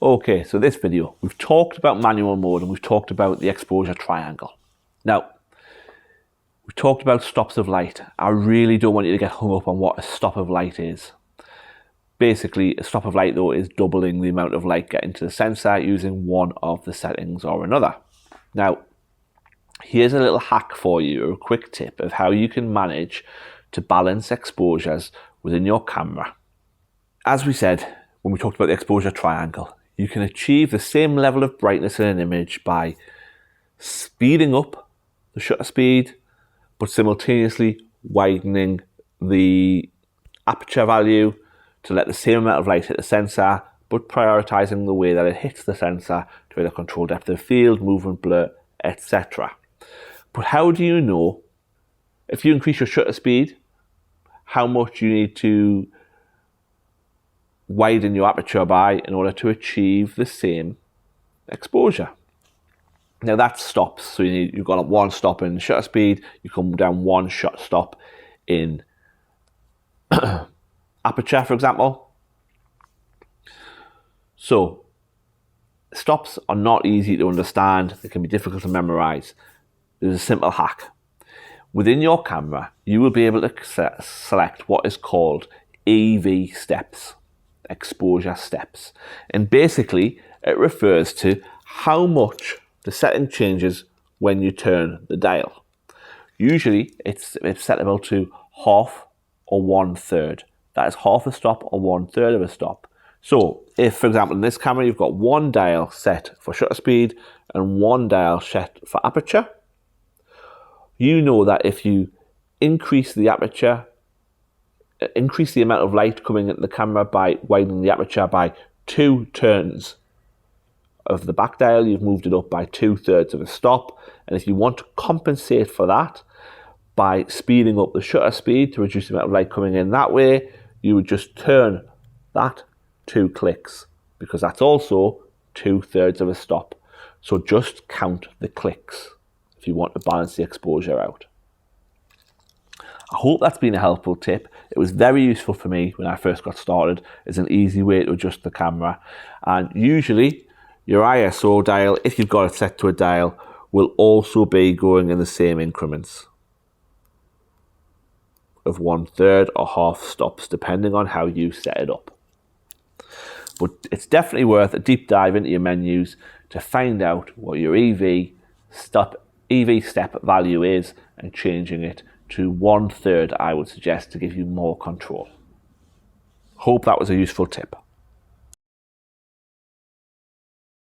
Okay, so this video, we've talked about manual mode and we've talked about the exposure triangle. Now, we've talked about stops of light. I really don't want you to get hung up on what a stop of light is. Basically, a stop of light though is doubling the amount of light getting to the sensor using one of the settings or another. Now, here's a little hack for you, a quick tip of how you can manage to balance exposures within your camera. As we said when we talked about the exposure triangle, you can achieve the same level of brightness in an image by speeding up the shutter speed, but simultaneously widening the aperture value to let the same amount of light hit the sensor, but prioritizing the way that it hits the sensor to either control depth of field, movement blur, etc. But how do you know if you increase your shutter speed, how much you need to widen your aperture by in order to achieve the same exposure? Now that's stops, so you've got one stop in shutter speed, you come down one stop in aperture, for example. So stops are not easy to understand, they can be difficult to memorize. There's a simple hack. Within your camera, you will be able to select what is called EV steps, exposure steps. And basically, it refers to how much the setting changes when you turn the dial. Usually, it's settable to half or 1/3. That is half a stop or 1/3 of a stop. So, if, for example, in this camera, you've got one dial set for shutter speed and one dial set for aperture, you know that if you increase the aperture, increase the amount of light coming into the camera by widening the aperture by 2 turns of the back dial, you've moved it up by 2/3 of a stop. And if you want to compensate for that by speeding up the shutter speed to reduce the amount of light coming in that way, you would just turn that 2 clicks, because that's also 2/3 of a stop. So just count the clicks if you want to balance the exposure out. I hope that's been a helpful tip. It was very useful for me when I first got started. It's an easy way to adjust the camera. And usually your ISO dial, if you've got it set to a dial, will also be going in the same increments of 1/3 or half stops, depending on how you set it up. But it's definitely worth a deep dive into your menus to find out what your EV step value is and changing it to 1/3, I would suggest, to give you more control. Hope that was a useful tip.